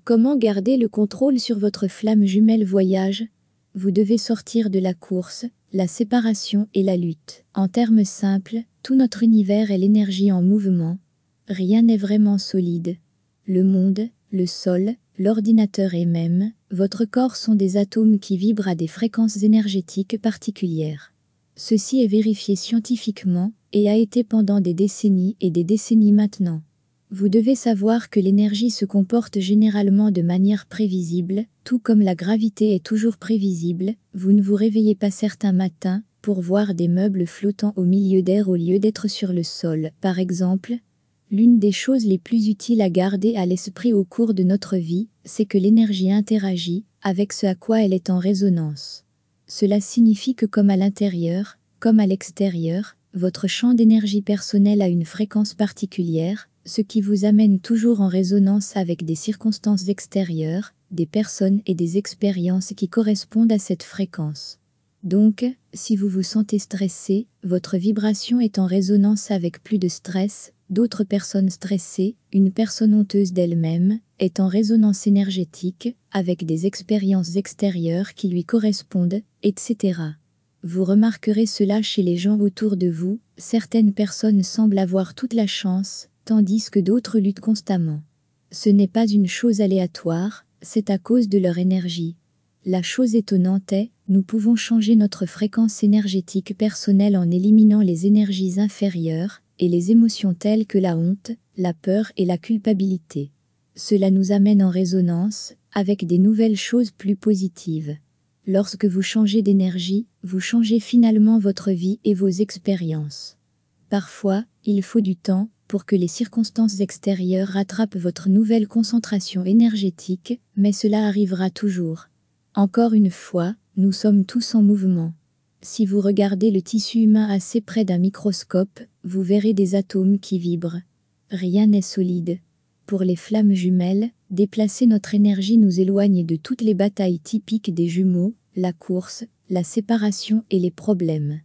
Comment garder le contrôle sur votre flamme jumelle voyage? Vous devez sortir de la course, la séparation et la lutte. En termes simples, tout notre univers est l'énergie en mouvement. Rien n'est vraiment solide. Le monde, le sol, l'ordinateur et même votre corps sont des atomes qui vibrent à des fréquences énergétiques particulières. Ceci est vérifié scientifiquement et a été pendant des décennies et des décennies maintenant. Vous devez savoir que l'énergie se comporte généralement de manière prévisible, tout comme la gravité est toujours prévisible. Vous ne vous réveillez pas certains matins pour voir des meubles flottant au milieu d'air au lieu d'être sur le sol. Par exemple, l'une des choses les plus utiles à garder à l'esprit au cours de notre vie, c'est que l'énergie interagit avec ce à quoi elle est en résonance. Cela signifie que comme à l'intérieur, comme à l'extérieur, votre champ d'énergie personnel a une fréquence particulière, ce qui vous amène toujours en résonance avec des circonstances extérieures, des personnes et des expériences qui correspondent à cette fréquence. Donc, si vous vous sentez stressé, votre vibration est en résonance avec plus de stress, d'autres personnes stressées, une personne honteuse d'elle-même, est en résonance énergétique, avec des expériences extérieures qui lui correspondent, etc. Vous remarquerez cela chez les gens autour de vous, certaines personnes semblent avoir toute la chance, tandis que d'autres luttent constamment. Ce n'est pas une chose aléatoire, c'est à cause de leur énergie. La chose étonnante est, nous pouvons changer notre fréquence énergétique personnelle en éliminant les énergies inférieures et les émotions telles que la honte, la peur et la culpabilité. Cela nous amène en résonance avec des nouvelles choses plus positives. Lorsque vous changez d'énergie, vous changez finalement votre vie et vos expériences. Parfois, il faut du temps pour que les circonstances extérieures rattrapent votre nouvelle concentration énergétique, mais cela arrivera toujours. Encore une fois, nous sommes tous en mouvement. Si vous regardez le tissu humain assez près d'un microscope, vous verrez des atomes qui vibrent. Rien n'est solide. Pour les flammes jumelles, déplacer notre énergie nous éloigne de toutes les batailles typiques des jumeaux, la course, la séparation et les problèmes.